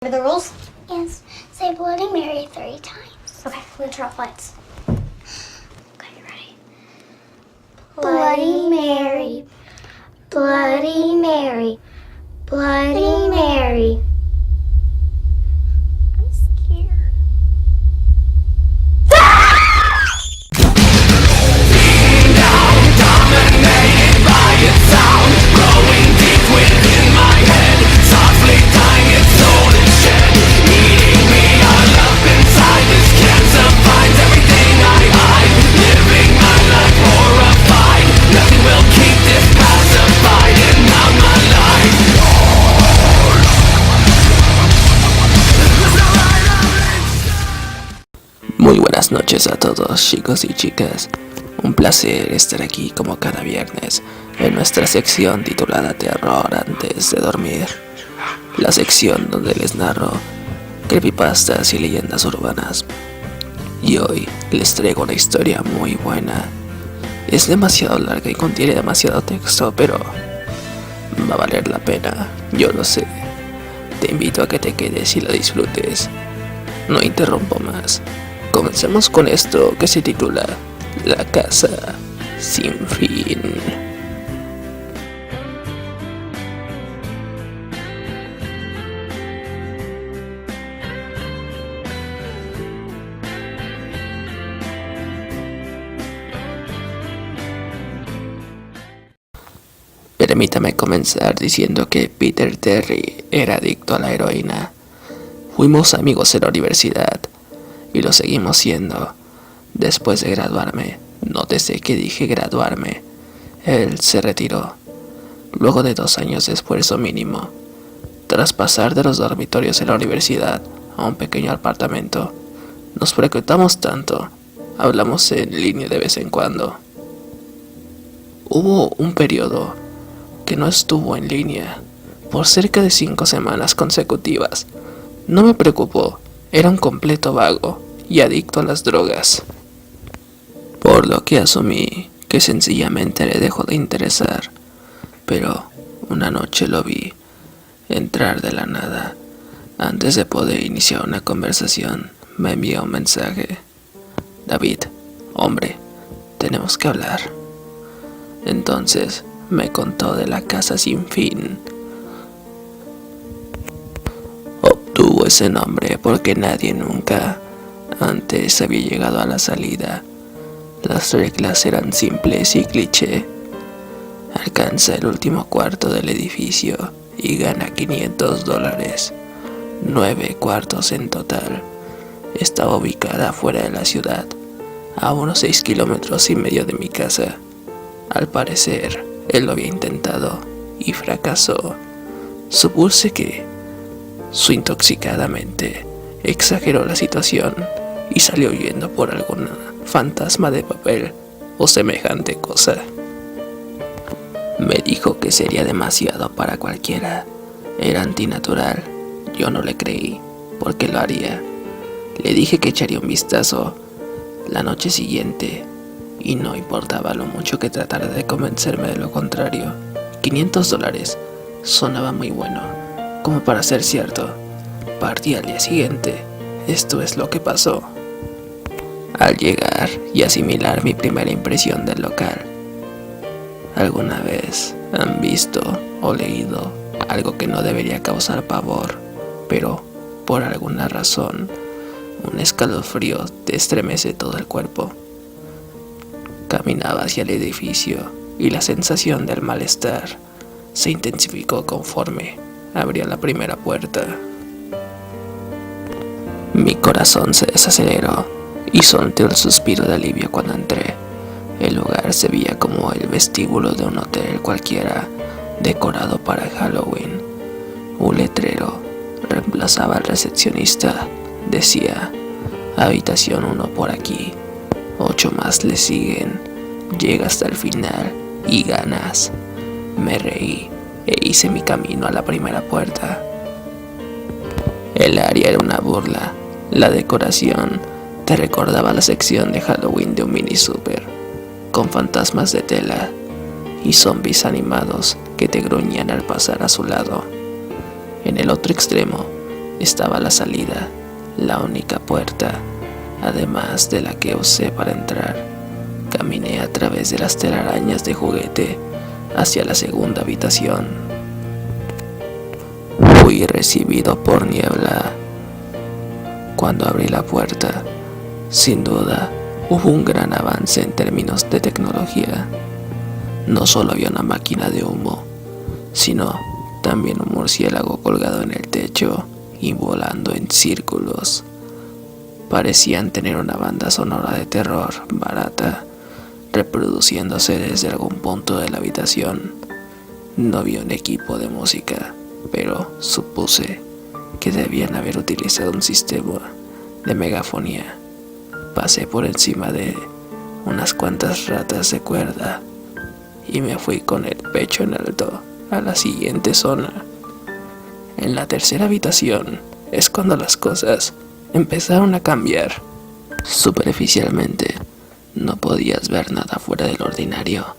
The rules? Yes. Say Bloody Mary 3 times. Okay, I'm gonna turn off lights. Okay, ready? Bloody Mary, Bloody Mary, Bloody Mary. I'm scared. Muy buenas noches a todos, chicos y chicas. Un placer estar aquí como cada viernes en nuestra sección titulada Terror antes de dormir. La sección donde les narro creepypastas y leyendas urbanas. Y hoy les traigo una historia muy buena. Es demasiado larga y contiene demasiado texto, pero va a valer la pena, yo lo sé. Te invito a que te quedes y la disfrutes. No interrumpo más. Comencemos con esto que se titula La Casa Sin Fin. Permítame comenzar diciendo que Peter Terry era adicto a la heroína. Fuimos amigos en la universidad y lo seguimos siendo. Después de graduarme, nótese que dije graduarme, él se retiró. Luego de 2 años de esfuerzo mínimo, tras pasar de los dormitorios en la universidad a un pequeño apartamento, nos frecuentamos tanto, hablamos en línea de vez en cuando. Hubo un periodo que no estuvo en línea por cerca de 5 semanas consecutivas. No me preocupó, era un completo vago y adicto a las drogas, por lo que asumí que sencillamente le dejó de interesar. Pero una noche lo vi entrar de la nada. Antes de poder iniciar una conversación, me envió un mensaje: David, hombre, tenemos que hablar. Entonces me contó de la casa sin fin. Obtuvo ese nombre porque nadie nunca antes había llegado a la salida. Las reglas eran simples y cliché. Alcanza el último cuarto del edificio y gana $500. 9 cuartos en total. Estaba ubicada fuera de la ciudad, a unos 6,5 kilómetros de mi casa. Al parecer, él lo había intentado y fracasó. Supuse que su intoxicada mente exageró la situación y salió huyendo por algún fantasma de papel o semejante cosa. Me dijo que sería demasiado para cualquiera. Era antinatural. Yo no le creí, porque lo haría. Le dije que echaría un vistazo la noche siguiente y no importaba lo mucho que tratara de convencerme de lo contrario. $500 sonaba muy bueno, como para ser cierto. Partí al día siguiente. Esto es lo que pasó. Al llegar y asimilar mi primera impresión del local. ¿Alguna vez han visto o leído algo que no debería causar pavor, pero por alguna razón un escalofrío te estremece todo el cuerpo? Caminaba hacia el edificio y la sensación del malestar se intensificó conforme abría la primera puerta. Mi corazón se desaceleró y solté un suspiro de alivio cuando entré. El lugar se veía como el vestíbulo de un hotel cualquiera, decorado para Halloween. Un letrero reemplazaba al recepcionista. Decía: habitación 1 por aquí. 8 más le siguen. Llega hasta el final y ganas. Me reí e hice mi camino a la primera puerta. El área era una burla. La decoración te recordaba la sección de Halloween de un mini super, con fantasmas de tela y zombies animados que te gruñían al pasar a su lado. En el otro extremo estaba la salida, la única puerta, además de la que usé para entrar. Caminé a través de las telarañas de juguete hacia la segunda habitación. Fui recibido por niebla. Cuando abrí la puerta, sin duda, hubo un gran avance en términos de tecnología. No solo había una máquina de humo, sino también un murciélago colgado en el techo y volando en círculos. Parecían tener una banda sonora de terror barata, reproduciéndose desde algún punto de la habitación. No vi un equipo de música, pero supuse que debían haber utilizado un sistema de megafonía. Pasé por encima de unas cuantas ratas de cuerda y me fui con el pecho en alto a la siguiente zona. En la tercera habitación es cuando las cosas empezaron a cambiar. Superficialmente, no podías ver nada fuera del ordinario.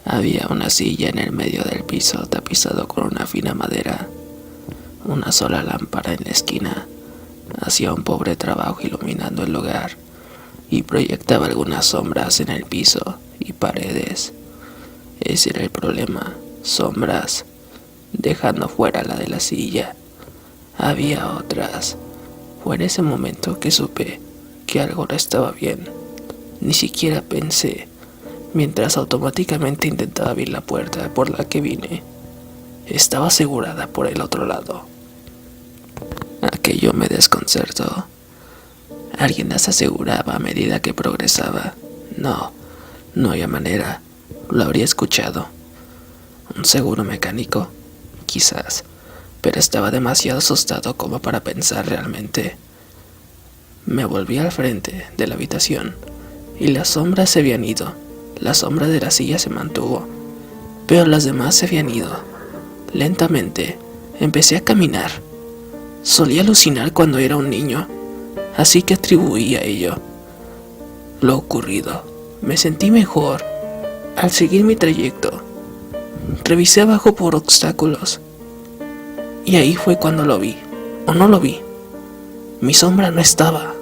Había una silla en el medio del piso tapizado con una fina madera. Una sola lámpara en la esquina hacía un pobre trabajo iluminando el lugar y proyectaba algunas sombras en el piso y paredes. Ese era el problema, sombras, dejando fuera la de la silla. Había otras. Fue en ese momento que supe que algo no estaba bien. Ni siquiera pensé, mientras automáticamente intentaba abrir la puerta por la que vine. Estaba asegurada por el otro lado. Aquello me desconcertó. Alguien las aseguraba a medida que progresaba. No había manera. Lo habría escuchado. Un seguro mecánico, quizás, pero estaba demasiado asustado como para pensar realmente. Me volví al frente de la habitación y las sombras se habían ido. La sombra de la silla se mantuvo, pero las demás se habían ido. Lentamente empecé a caminar. Solía alucinar cuando era un niño, así que atribuí a ello lo ocurrido. Me sentí mejor al seguir mi trayecto. Revisé abajo por obstáculos y ahí fue cuando lo vi, o no lo vi. Mi sombra no estaba.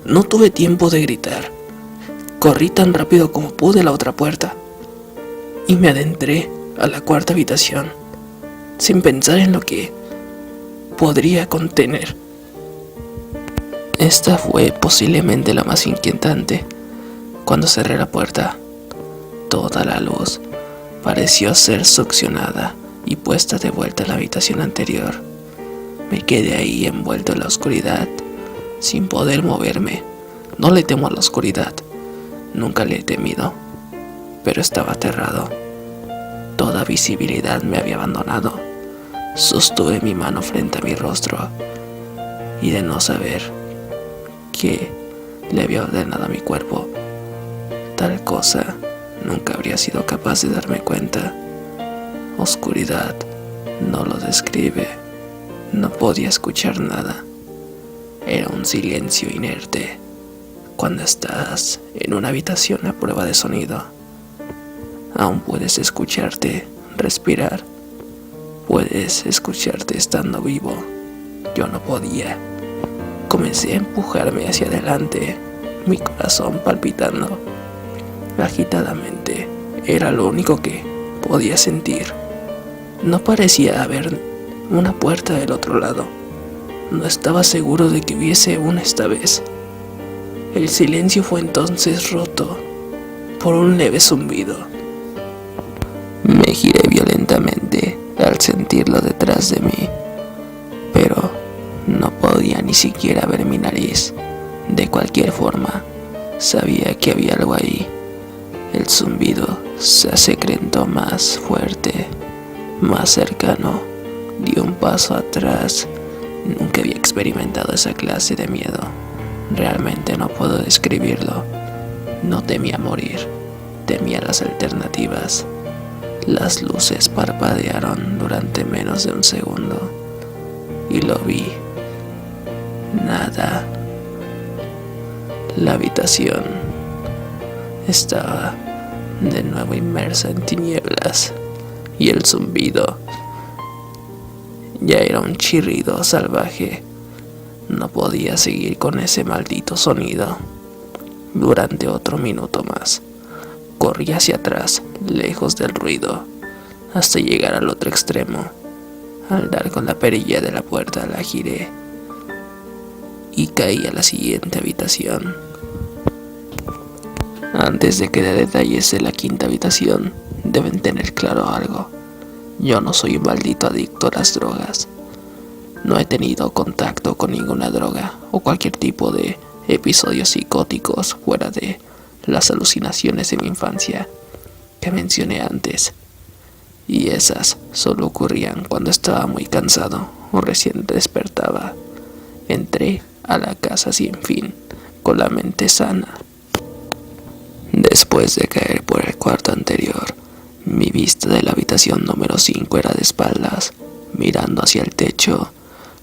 No tuve tiempo de gritar. Corrí tan rápido como pude a la otra puerta y me adentré a la cuarta habitación sin pensar en lo que podría contener. Esta fue posiblemente la más inquietante. Cuando cerré la puerta, toda la luz pareció ser succionada y puesta de vuelta en la habitación anterior. Me quedé ahí envuelto en la oscuridad, sin poder moverme. No le temo a la oscuridad, nunca le he temido, pero estaba aterrado. Toda visibilidad me había abandonado. Sostuve mi mano frente a mi rostro y de no saber qué le había ordenado a mi cuerpo tal cosa, nunca habría sido capaz de darme cuenta. Oscuridad no lo describe. No podía escuchar nada. Era un silencio inerte. Cuando estás en una habitación a prueba de sonido, aún puedes escucharte respirar. Puedes escucharte estando vivo. Yo no podía. Comencé a empujarme hacia adelante, mi corazón palpitando agitadamente. Era lo único que podía sentir. No parecía haber una puerta del otro lado. No estaba seguro de que hubiese una esta vez. El silencio fue entonces roto por un leve zumbido. Me giré violentamente al sentirlo detrás de mí, pero no podía ni siquiera ver mi nariz. De cualquier forma, sabía que había algo ahí. El zumbido se secretó más fuerte, más cercano. Di un paso atrás. Nunca había experimentado esa clase de miedo. Realmente no puedo describirlo. No temía morir, temía las alternativas. Las luces parpadearon durante menos de un segundo y lo vi. Nada. La habitación estaba de nuevo inmersa en tinieblas y el zumbido Ya era un chirrido salvaje. No podía seguir con ese maldito sonido. Durante otro minuto más, corrí hacia atrás, lejos del ruido, hasta llegar al otro extremo. Al dar con la perilla de la puerta, la giré y caí a la siguiente habitación. Antes de que dé detalles de la quinta habitación, deben tener claro algo. Yo no soy un maldito adicto a las drogas. No he tenido contacto con ninguna droga o cualquier tipo de episodios psicóticos fuera de las alucinaciones de mi infancia que mencioné antes. Y esas solo ocurrían cuando estaba muy cansado o recién despertaba. Entré a la casa sin fin, con la mente sana. Después de caer por el cuarto anterior, mi vista de la habitación número 5 era de espaldas, mirando hacia el techo.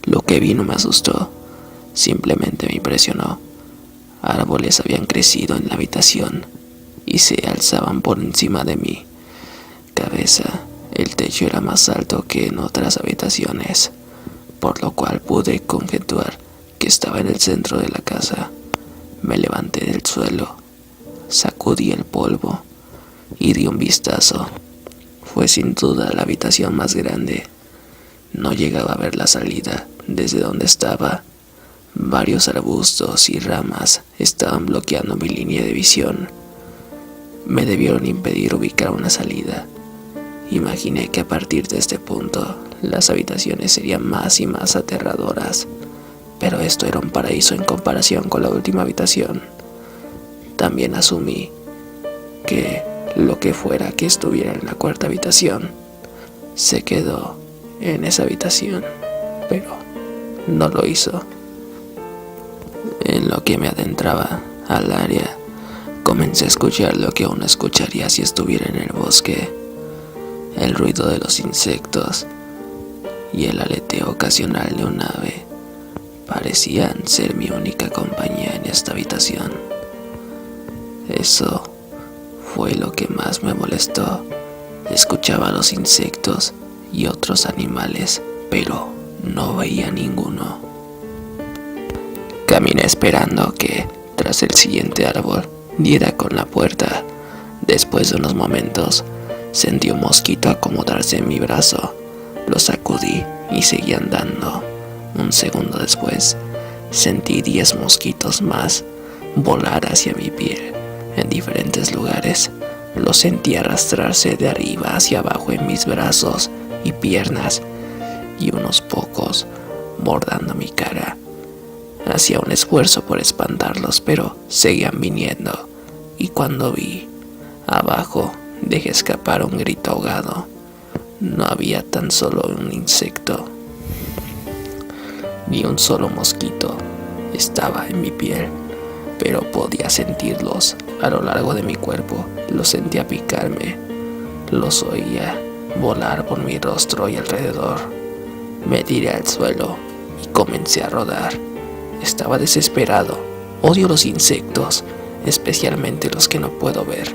Lo que vi no me asustó, simplemente me impresionó. Árboles habían crecido en la habitación y se alzaban por encima de mi cabeza. El techo era más alto que en otras habitaciones, por lo cual pude conjeturar que estaba en el centro de la casa. Me levanté del suelo, sacudí el polvo y di un vistazo. Fue sin duda la habitación más grande. No llegaba a ver la salida desde donde estaba. Varios arbustos y ramas estaban bloqueando mi línea de visión. Me debieron impedir ubicar una salida. Imaginé que a partir de este punto las habitaciones serían más y más aterradoras, pero esto era un paraíso en comparación con la última habitación. También asumí que lo que fuera que estuviera en la cuarta habitación se quedó en esa habitación, pero no lo hizo. En lo que me adentraba al área, comencé a escuchar lo que aún escucharía si estuviera en el bosque: el ruido de los insectos y el aleteo ocasional de un ave. Parecían ser mi única compañía en esta habitación. Eso fue lo que más me molestó. Escuchaba los insectos y otros animales, pero no veía ninguno. Caminé esperando que, tras el siguiente árbol, diera con la puerta. Después de unos momentos, sentí un mosquito acomodarse en mi brazo. Lo sacudí y seguí andando. Un segundo después, sentí 10 mosquitos más volar hacia mi piel en diferentes lugares. Los sentí arrastrarse de arriba hacia abajo en mis brazos y piernas, y unos pocos bordando mi cara. Hacía un esfuerzo por espantarlos, pero seguían viniendo, y cuando vi abajo, dejé escapar un grito ahogado. No había tan solo un insecto, ni un solo mosquito estaba en mi piel, pero podía sentirlos a lo largo de mi cuerpo. Los sentía picarme, los oía volar por mi rostro y alrededor. Me tiré al suelo y comencé a rodar. Estaba desesperado. Odio los insectos, especialmente los que no puedo ver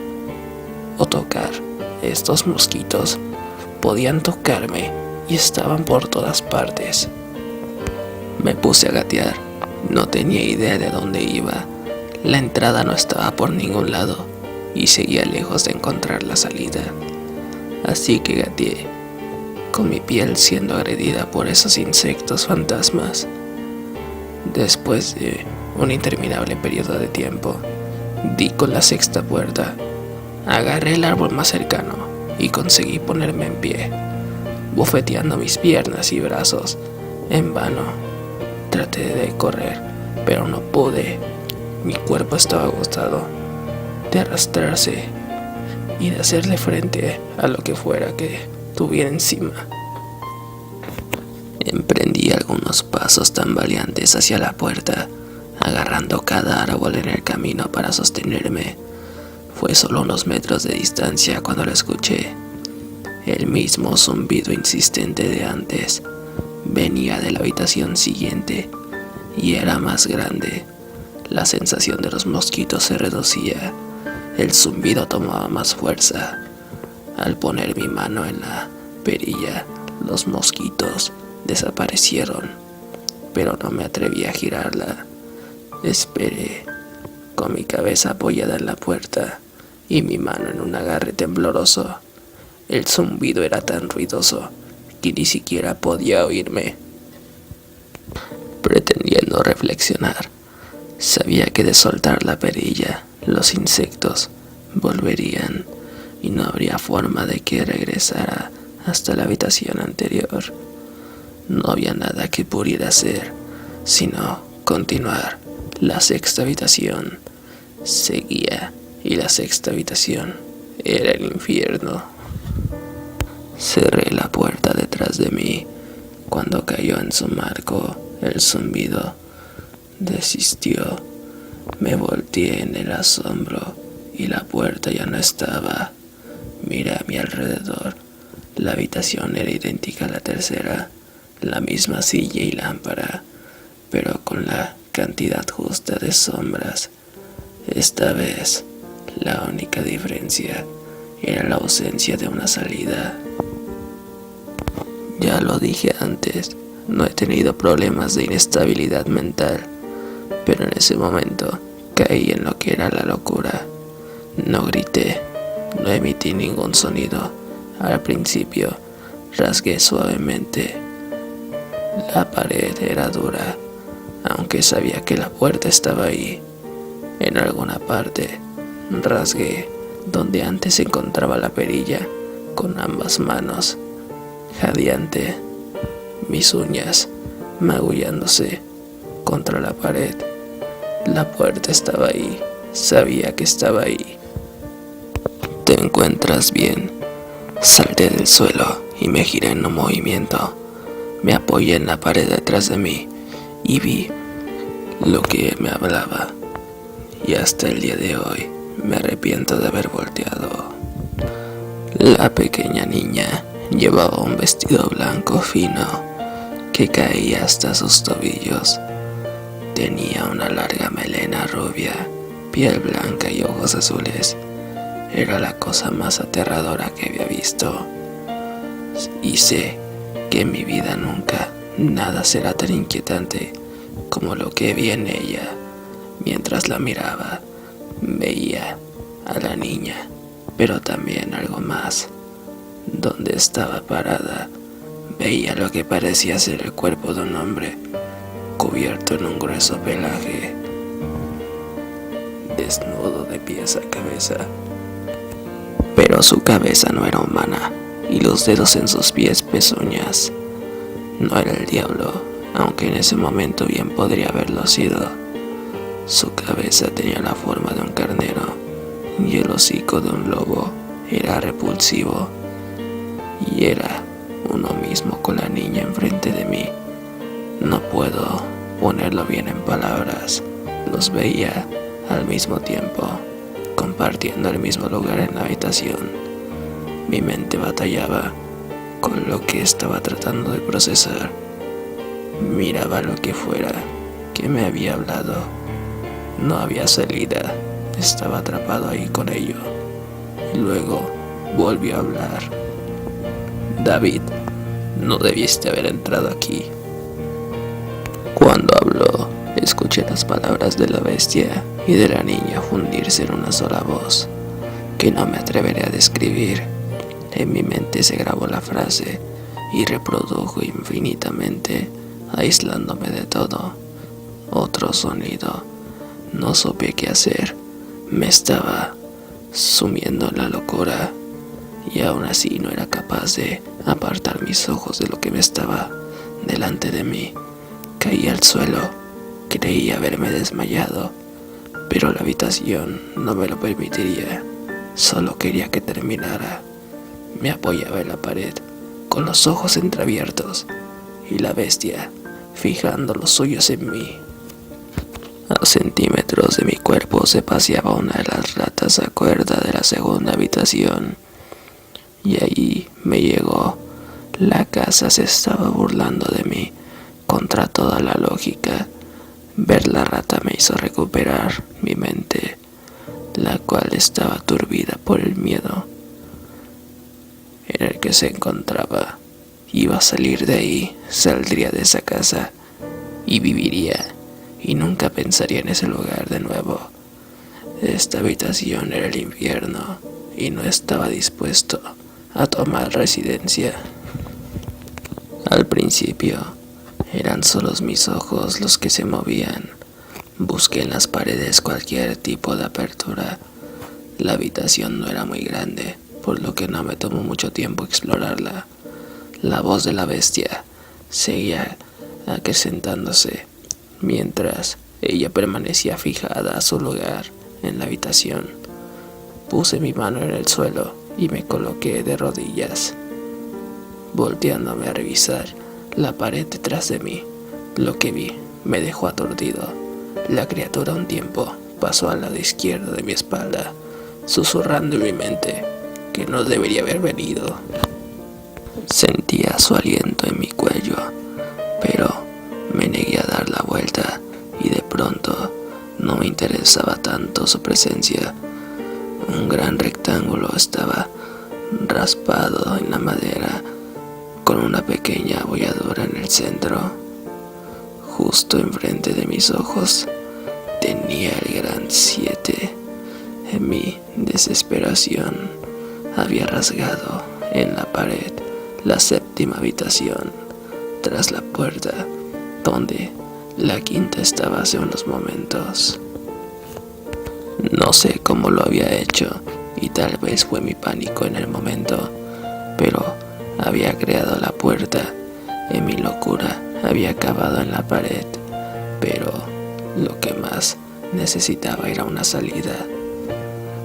o tocar. Estos mosquitos podían tocarme y estaban por todas partes. Me puse a gatear. No tenía idea de dónde iba. La entrada no estaba por ningún lado y seguía lejos de encontrar la salida. Así que gateé, con mi piel siendo agredida por esos insectos fantasmas. Después de un interminable periodo de tiempo, di con la sexta puerta. Agarré el árbol más cercano y conseguí ponerme en pie, bofeteando mis piernas y brazos. En vano, traté de correr, pero no pude. Mi cuerpo estaba agotado de arrastrarse y de hacerle frente a lo que fuera que tuviera encima. Emprendí algunos pasos tambaleantes hacia la puerta, agarrando cada árbol en el camino para sostenerme. Fue solo unos metros de distancia cuando lo escuché. El mismo zumbido insistente de antes venía de la habitación siguiente y era más grande. La sensación de los mosquitos se reducía. El zumbido tomaba más fuerza. Al poner mi mano en la perilla, los mosquitos desaparecieron, pero no me atreví a girarla. Esperé, con mi cabeza apoyada en la puerta y mi mano en un agarre tembloroso. El zumbido era tan ruidoso que ni siquiera podía oírme. Pretendiendo reflexionar, sabía que de soltar la perilla, los insectos volverían y no habría forma de que regresara hasta la habitación anterior. No había nada que pudiera hacer, sino continuar. La sexta habitación seguía y la sexta habitación era el infierno. Cerré la puerta detrás de mí. Cuando cayó en su marco el zumbido, desistió. Me volteé en el asombro y la puerta ya no estaba. Miré a mi alrededor. La habitación era idéntica a la tercera, la misma silla y lámpara, pero con la cantidad justa de sombras. Esta vez, la única diferencia era la ausencia de una salida. Ya lo dije antes, no he tenido problemas de inestabilidad mental, pero en ese momento caí en lo que era la locura. No grité, no emití ningún sonido. Al principio, rasgué suavemente. La pared era dura, aunque sabía que la puerta estaba ahí. En alguna parte, rasgué donde antes se encontraba la perilla con ambas manos, jadeante, mis uñas magullándose contra la pared. La puerta estaba ahí, sabía que estaba ahí. ¿Te encuentras bien? Salté del suelo y me giré en un movimiento. Me apoyé en la pared detrás de mí y vi lo que me hablaba. Y hasta el día de hoy me arrepiento de haber volteado. La pequeña niña llevaba un vestido blanco fino que caía hasta sus tobillos. Tenía una larga melena rubia, piel blanca y ojos azules. Era la cosa más aterradora que había visto. Y sé que en mi vida nunca nada será tan inquietante como lo que vi en ella. Mientras la miraba, veía a la niña, pero también algo más. Donde estaba parada, veía lo que parecía ser el cuerpo de un hombre, cubierto en un grueso pelaje, desnudo de pies a cabeza. Pero su cabeza no era humana, y los dedos en sus pies pezuñas. No era el diablo, aunque en ese momento bien podría haberlo sido. Su cabeza tenía la forma de un carnero, y el hocico de un lobo. Era repulsivo, y era uno mismo con la niña enfrente de mí. No puedo ponerlo bien en palabras. Los veía al mismo tiempo, compartiendo el mismo lugar en la habitación. Mi mente batallaba con lo que estaba tratando de procesar. Miraba lo que fuera que me había hablado. No había salida, estaba atrapado ahí con ello. Y luego volvió a hablar. David, no debiste haber entrado aquí. Cuando habló, escuché las palabras de la bestia y de la niña fundirse en una sola voz, que no me atreveré a describir. En mi mente se grabó la frase y reprodujo infinitamente, aislándome de todo. Otro sonido. No supe qué hacer. Me estaba sumiendo en la locura y aún así no era capaz de apartar mis ojos de lo que me estaba delante de mí. Caí al suelo. Creí haberme desmayado, pero la habitación no me lo permitiría. Solo quería que terminara. Me apoyaba en la pared, con los ojos entreabiertos, y la bestia fijando los suyos en mí. A centímetros de mi cuerpo se paseaba una de las ratas a cuerda de la segunda habitación, y ahí me llegó. La casa se estaba burlando de mí contra toda la lógica. Ver la rata me hizo recuperar mi mente, la cual estaba turbida por el miedo en el que se encontraba, iba a salir de ahí, saldría de esa casa y viviría y nunca pensaría en ese lugar de nuevo. Esta habitación era el infierno y no estaba dispuesto a tomar residencia. Al principio eran solos mis ojos los que se movían. Busqué en las paredes cualquier tipo de apertura. La habitación no era muy grande, por lo que no me tomó mucho tiempo explorarla. La voz de la bestia seguía acrecentándose, mientras ella permanecía fijada a su lugar en la habitación. Puse mi mano en el suelo y me coloqué de rodillas, volteándome a revisar la pared detrás de mí. Lo que vi me dejó aturdido. La criatura un tiempo pasó al lado izquierdo de mi espalda, susurrando en mi mente que no debería haber venido. Sentía su aliento en mi cuello, pero me negué a dar la vuelta y de pronto no me interesaba tanto su presencia. Un gran rectángulo estaba raspado en la madera con una pequeña abolladura en el centro. Justo enfrente de mis ojos tenía el gran 7. En mi desesperación había rasgado en la pared la 7ª habitación, tras la puerta donde la 5ª estaba hace unos momentos. No sé cómo lo había hecho y tal vez fue mi pánico en el momento, pero había creado la puerta. En mi locura había acabado en la pared, pero lo que más necesitaba era una salida.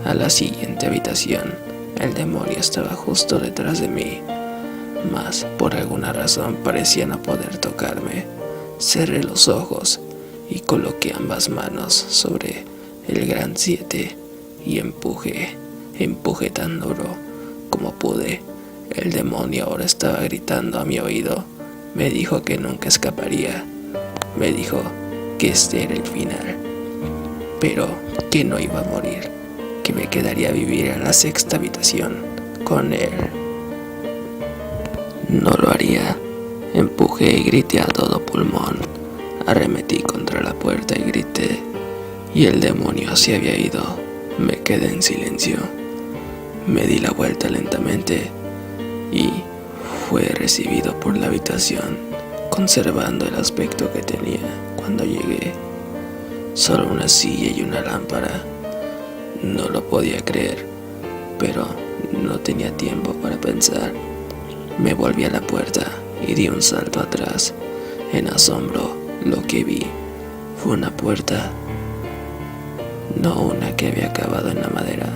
A la siguiente habitación, el demonio estaba justo detrás de mí, mas por alguna razón parecía no poder tocarme. Cerré los ojos y coloqué ambas manos sobre el gran 7 y empujé tan duro como pude. El demonio ahora estaba gritando a mi oído. Me dijo que nunca escaparía. Me dijo que este era el final, pero que no iba a morir, que me quedaría a vivir en la 6ª habitación con él. No lo haría. Empujé y grité a todo pulmón. Arremetí contra la puerta y grité, y el demonio se había ido. Me quedé en silencio. Me di la vuelta lentamente y fue recibido por la habitación, conservando el aspecto que tenía cuando llegué. Solo una silla y una lámpara. No lo podía creer, pero no tenía tiempo para pensar. Me volví a la puerta y di un salto atrás. En asombro, lo que vi fue una puerta, no una que había acabado en la madera,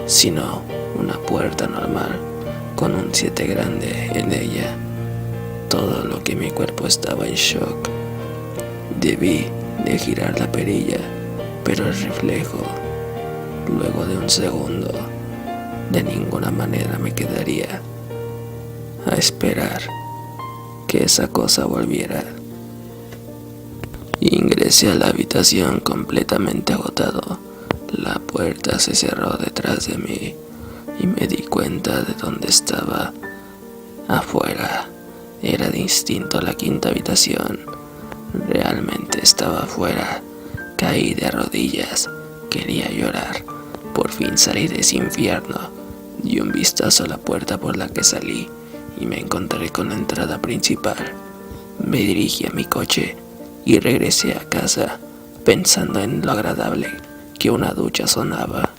sino una puerta normal con un 7 grande en ella. Todo lo que mi cuerpo estaba en shock. Debí de girar la perilla, pero el reflejo, luego de un segundo, de ninguna manera me quedaría a esperar que esa cosa volviera. Ingresé a la habitación completamente agotado. La puerta se cerró detrás de mí y me di cuenta de dónde estaba. Afuera. Era distinto a la 5ª habitación. Realmente estaba afuera. Caí de rodillas. Quería llorar. Por fin salí de ese infierno. Di un vistazo a la puerta por la que salí y me encontré con la entrada principal. Me dirigí a mi coche y regresé a casa pensando en lo agradable que una ducha sonaba.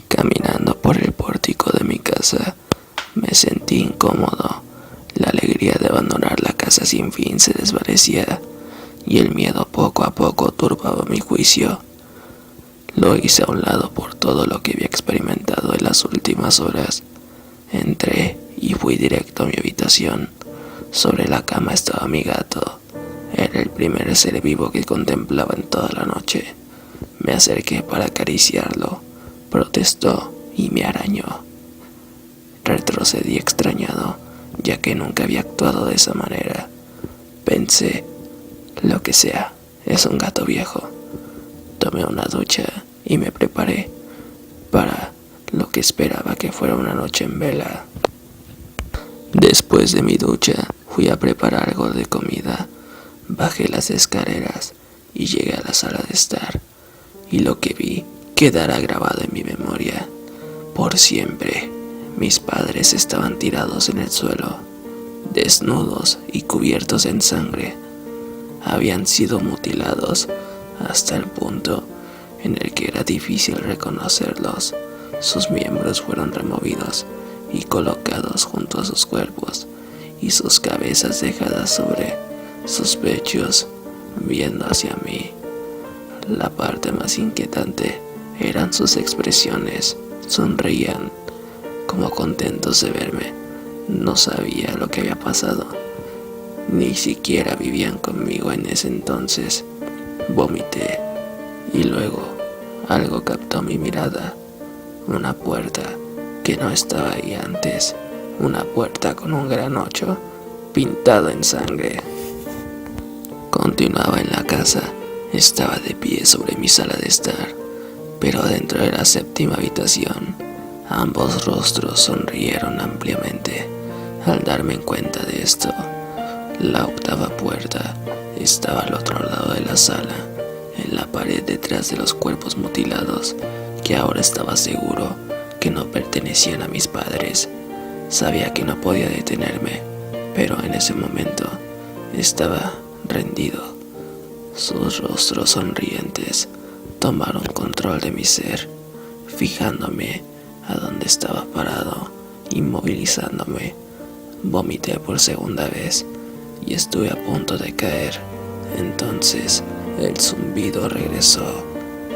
Caminando por el pórtico de mi casa, me sentí incómodo. La alegría de abandonar la casa sin fin se desvanecía y el miedo poco a poco turbaba mi juicio. Lo hice a un lado por todo lo que había experimentado en las últimas horas. Entré y fui directo a mi habitación. Sobre la cama estaba mi gato. Era el primer ser vivo que contemplaba en toda la noche. Me acerqué para acariciarlo. Protestó y me arañó. Retrocedí extrañado, ya que nunca había actuado de esa manera. Pensé, lo que sea, es un gato viejo. Tomé una ducha y me preparé para lo que esperaba que fuera una noche en vela. Después de mi ducha, fui a preparar algo de comida. Bajé las escaleras y llegué a la sala de estar. Y lo que vi quedará grabado en mi memoria. Por siempre, mis padres estaban tirados en el suelo, desnudos y cubiertos en sangre. Habían sido mutilados hasta el punto en el que era difícil reconocerlos. Sus miembros fueron removidos y colocados junto a sus cuerpos y sus cabezas dejadas sobre sus pechos, viendo hacia mí. La parte más inquietante eran sus expresiones. Sonreían, como contentos de verme. No sabía lo que había pasado. Ni siquiera vivían conmigo en ese entonces. Vomité y luego algo captó mi mirada. Una puerta que no estaba ahí antes. Una puerta con un gran 8 pintado en sangre. Continuaba en la casa. Estaba de pie sobre mi sala de estar, pero dentro de la 7ª habitación, ambos rostros sonrieron ampliamente al darme cuenta de esto. La 8ª puerta estaba al otro lado de la sala, en la pared detrás de los cuerpos mutilados, que ahora estaba seguro que no pertenecían a mis padres. Sabía que no podía detenerme, pero en ese momento estaba rendido. Sus rostros sonrientes tomaron control de mi ser, fijándome a donde estaba parado, inmovilizándome. Vomité por segunda vez y estuve a punto de caer. Entonces el zumbido regresó.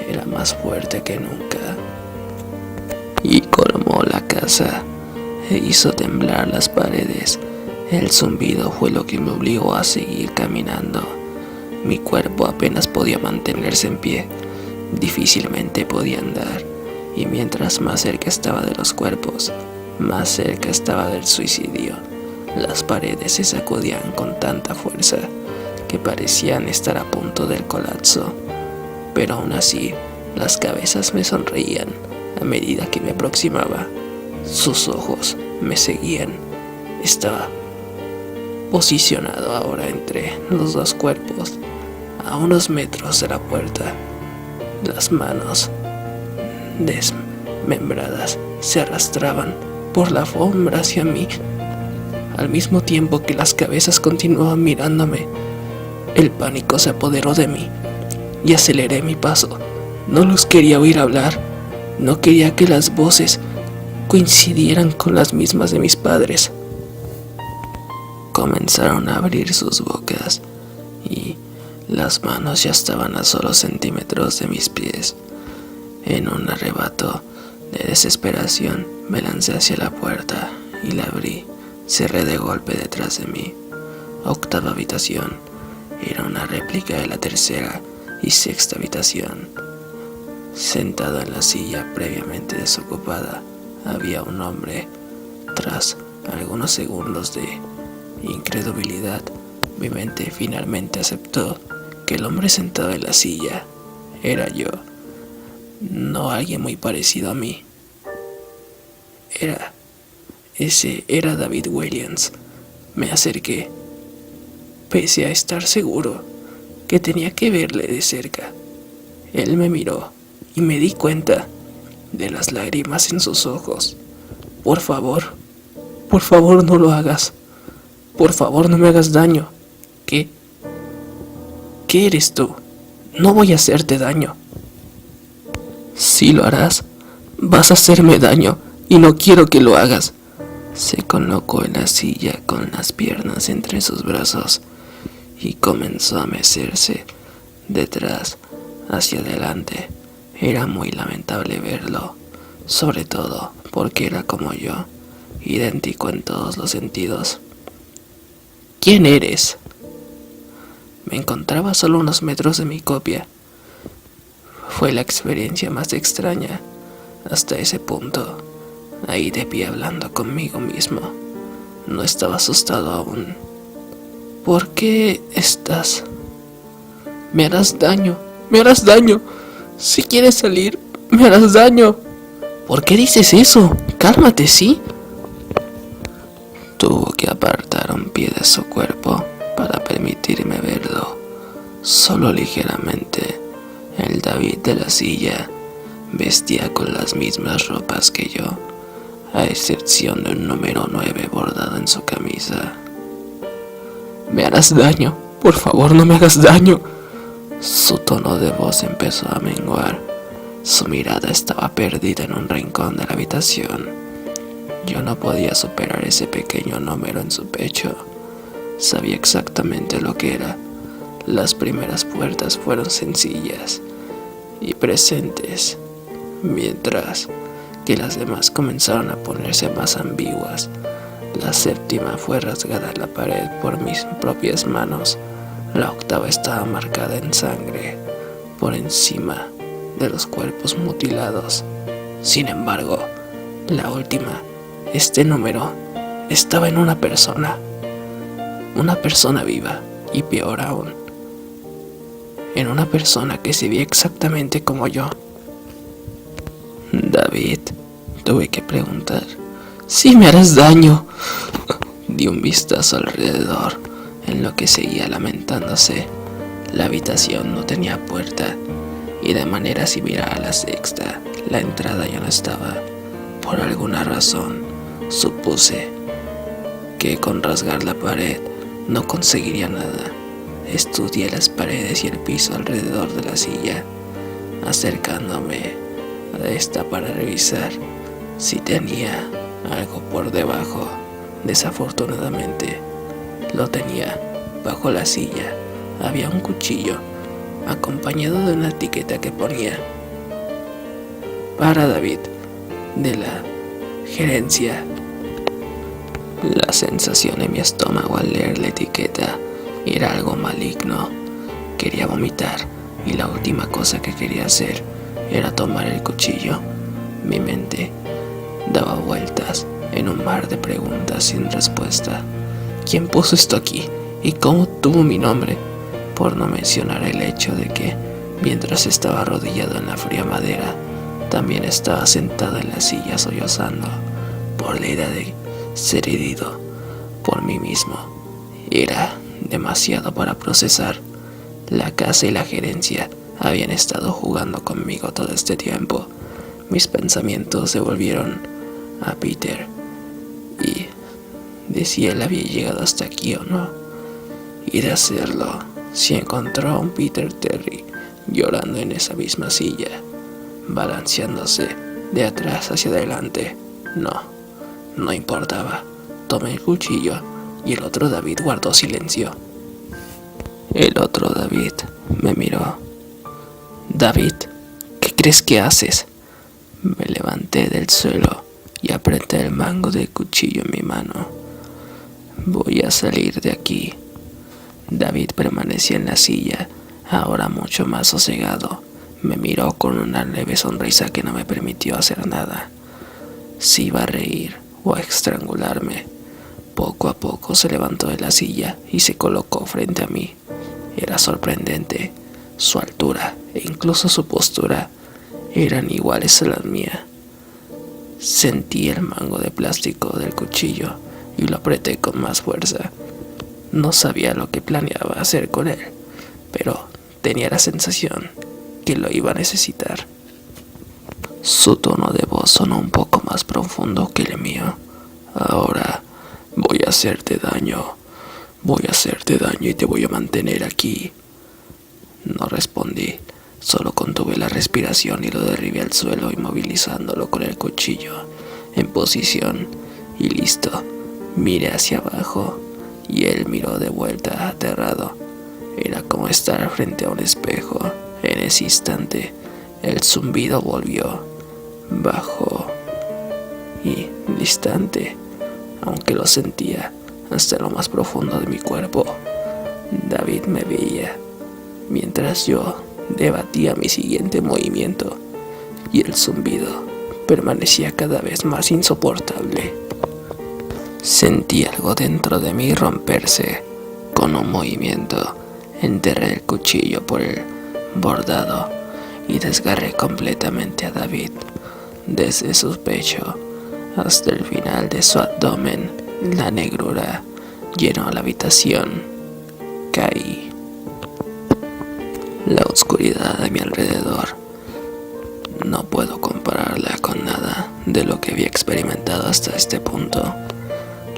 Era más fuerte que nunca y colmó la casa e hizo temblar las paredes. El zumbido fue lo que me obligó a seguir caminando. Mi cuerpo apenas podía mantenerse en pie, difícilmente podía andar, y mientras más cerca estaba de los cuerpos, más cerca estaba del suicidio. Las paredes se sacudían con tanta fuerza que parecían estar a punto del colapso, pero aún así las cabezas me sonreían a medida que me aproximaba. Sus ojos me seguían. Estaba posicionado ahora entre los dos cuerpos, a unos metros de la puerta. Las manos desmembradas se arrastraban por la alfombra hacia mí, al mismo tiempo que las cabezas continuaban mirándome. El pánico se apoderó de mí y aceleré mi paso. No los quería oír hablar. No quería que las voces coincidieran con las mismas de mis padres. Comenzaron a abrir sus bocas y las manos ya estaban a solo centímetros de mis pies. En un arrebato de desesperación me lancé hacia la puerta y la abrí. Cerré de golpe detrás de mí. 8ª habitación. Era una réplica de la 3ª y 6ª habitación. Sentado en la silla previamente desocupada, había un hombre. Tras algunos segundos de incredulidad, mi mente finalmente aceptó que el hombre sentado en la silla era yo, no alguien muy parecido a mí. Ese era David Williams. Me acerqué, pese a estar seguro que tenía que verle de cerca. Él me miró y me di cuenta de las lágrimas en sus ojos. Por favor no lo hagas. Por favor, no me hagas daño. ¿Qué eres tú? No voy a hacerte daño. Si lo harás, vas a hacerme daño y no quiero que lo hagas. Se colocó en la silla con las piernas entre sus brazos y comenzó a mecerse detrás hacia adelante. Era muy lamentable verlo, sobre todo porque era como yo, idéntico en todos los sentidos. ¿Quién eres? Me encontraba solo a unos metros de mi copia. Fue la experiencia más extraña hasta ese punto, ahí de pie hablando conmigo mismo. No estaba asustado aún. ¿Por qué estás? Me harás daño. Si quieres salir, me harás daño. ¿Por qué dices eso? Cálmate, ¿sí? Tuvo su cuerpo para permitirme verlo, solo ligeramente. El David de la silla vestía con las mismas ropas que yo, a excepción de un número 9 bordado en su camisa. «Me harás daño, por favor, no me hagas daño». Su tono de voz empezó a menguar. Su mirada estaba perdida en un rincón de la habitación. Yo no podía superar ese pequeño número en su pecho. Sabía exactamente lo que era. Las primeras puertas fueron sencillas y presentes, mientras que las demás comenzaron a ponerse más ambiguas. La séptima fue rasgada en la pared por mis propias manos. La octava estaba marcada en sangre por encima de los cuerpos mutilados. Sin embargo, la última, este número, estaba en una persona viva, y peor aún, en una persona que se veía exactamente como yo. «David», tuve que preguntar. «Sí, me harás daño». Di un vistazo alrededor, en lo que seguía lamentándose. La habitación no tenía puerta, y de manera similar a la sexta, la entrada ya no estaba. Por alguna razón, supuse que con rasgar la pared no conseguiría nada. Estudié las paredes y el piso alrededor de la silla, acercándome a esta para revisar si tenía algo por debajo. Desafortunadamente, lo tenía. Bajo la silla había un cuchillo, acompañado de una etiqueta que ponía: «Para David, de la gerencia». La sensación en mi estómago al leer la etiqueta era algo maligno. Quería vomitar, y la última cosa que quería hacer era tomar el cuchillo. Mi mente daba vueltas en un mar de preguntas sin respuesta. ¿Quién puso esto aquí? ¿Y cómo tuvo mi nombre? Por no mencionar el hecho de que, mientras estaba arrodillado en la fría madera, también estaba sentado en la silla sollozando por la idea de ser herido por mí mismo. Era demasiado para procesar. La casa y la gerencia habían estado jugando conmigo todo este tiempo. Mis pensamientos se volvieron a Peter y de si él había llegado hasta aquí o no, y de hacerlo, si encontró a un Peter Terry llorando en esa misma silla, balanceándose de atrás hacia adelante. No importaba. Tomé el cuchillo y el otro David guardó silencio. El otro David me miró. «David, ¿qué crees que haces?» Me levanté del suelo y apreté el mango del cuchillo en mi mano. «Voy a salir de aquí». David permanecía en la silla, ahora mucho más sosegado. Me miró con una leve sonrisa que no me permitió hacer nada. Si iba a reír o a estrangularme. Poco a poco se levantó de la silla y se colocó frente a mí. Era sorprendente. Su altura e incluso su postura eran iguales a las mías. Sentí el mango de plástico del cuchillo y lo apreté con más fuerza. No sabía lo que planeaba hacer con él, pero tenía la sensación que lo iba a necesitar. Su tono de voz sonó un poco más profundo que el mío. «Ahora voy a hacerte daño. Voy a hacerte daño y te voy a mantener aquí». No respondí, solo contuve la respiración y lo derribé al suelo, inmovilizándolo con el cuchillo en posición y listo. Miré hacia abajo y él miró de vuelta aterrado. Era como estar frente a un espejo. En ese instante, el zumbido volvió, bajo y distante, aunque lo sentía hasta lo más profundo de mi cuerpo. David me veía mientras yo debatía mi siguiente movimiento, y el zumbido permanecía cada vez más insoportable. Sentí algo dentro de mí romperse. Con un movimiento, enterré el cuchillo por el bordado y desgarré completamente a David, desde su pecho hasta el final de su abdomen. La negrura llenó la habitación. Caí. La oscuridad de mi alrededor no puedo compararla con nada de lo que había experimentado hasta este punto.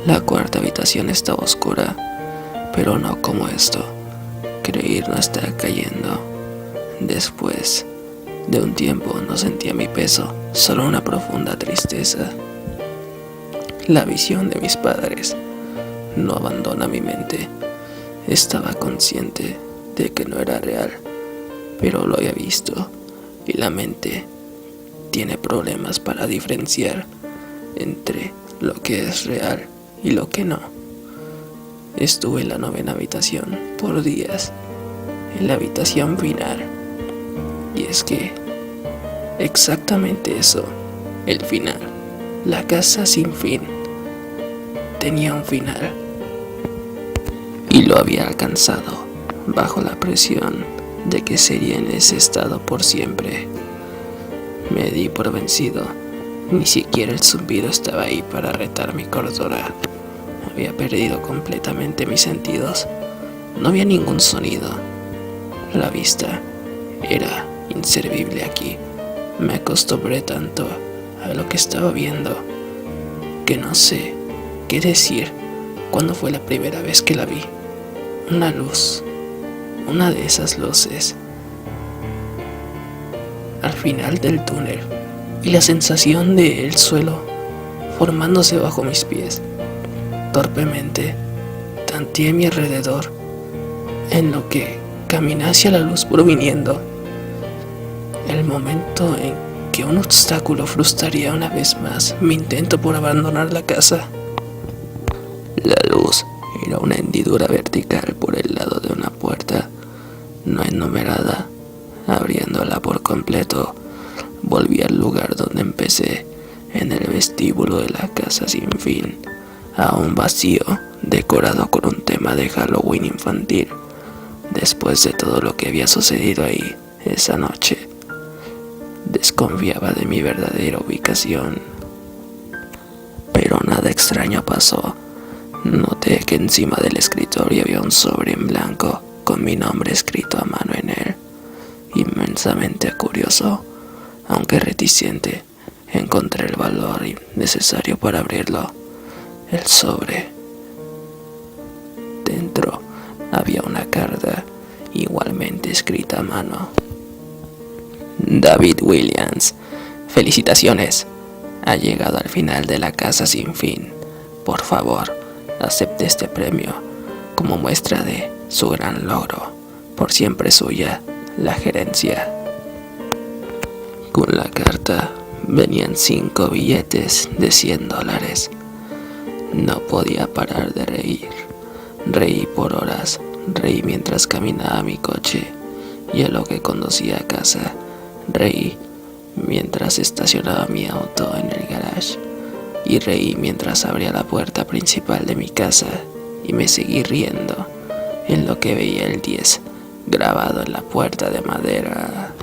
La cuarta habitación estaba oscura, pero no como esto. Creí no estar cayendo. Después de un tiempo no sentía mi peso, solo una profunda tristeza. La visión de mis padres no abandona mi mente. Estaba consciente de que no era real, pero lo había visto y la mente tiene problemas para diferenciar entre lo que es real y lo que no. Estuve en la 9ª habitación por días, en la habitación final. Y es que exactamente eso, el final, la casa sin fin, tenía un final. Y lo había alcanzado bajo la presión de que sería en ese estado por siempre. Me di por vencido. Ni siquiera el zumbido estaba ahí para retar mi cordura. Había perdido completamente mis sentidos. No había ningún sonido. La vista era inservible aquí. Me acostumbré tanto a lo que estaba viendo que no sé qué decir cuándo fue la primera vez que la vi. Una luz, una de esas luces al final del túnel, y la sensación de el suelo formándose bajo mis pies. Torpemente tanteé mi alrededor en lo que caminé hacia la luz proviniendo. El momento en que un obstáculo frustraría una vez más mi intento por abandonar la casa. La luz era una hendidura vertical por el lado de una puerta no enumerada. Abriéndola por completo, volví al lugar donde empecé, en el vestíbulo de la casa sin fin, aún vacío, decorado con un tema de Halloween infantil. Después de todo lo que había sucedido ahí esa noche, desconfiaba de mi verdadera ubicación. Pero nada extraño pasó. Noté que encima del escritorio había un sobre en blanco con mi nombre escrito a mano en él. Inmensamente curioso, aunque reticente, encontré el valor necesario para abrirlo. El sobre. Dentro había una carta igualmente escrita a mano. David Williams, felicitaciones. Ha llegado al final de la casa sin fin. Por favor, acepte este premio como muestra de su gran logro. Por siempre suya, la gerencia. Con la carta venían 5 billetes de $100. No podía parar de reír. Reí por horas. Reí mientras caminaba a mi coche y a lo que conducía a casa. Reí mientras estacionaba mi auto en el garage. Y reí mientras abría la puerta principal de mi casa. Y me seguí riendo en lo que veía el 10 grabado en la puerta de madera.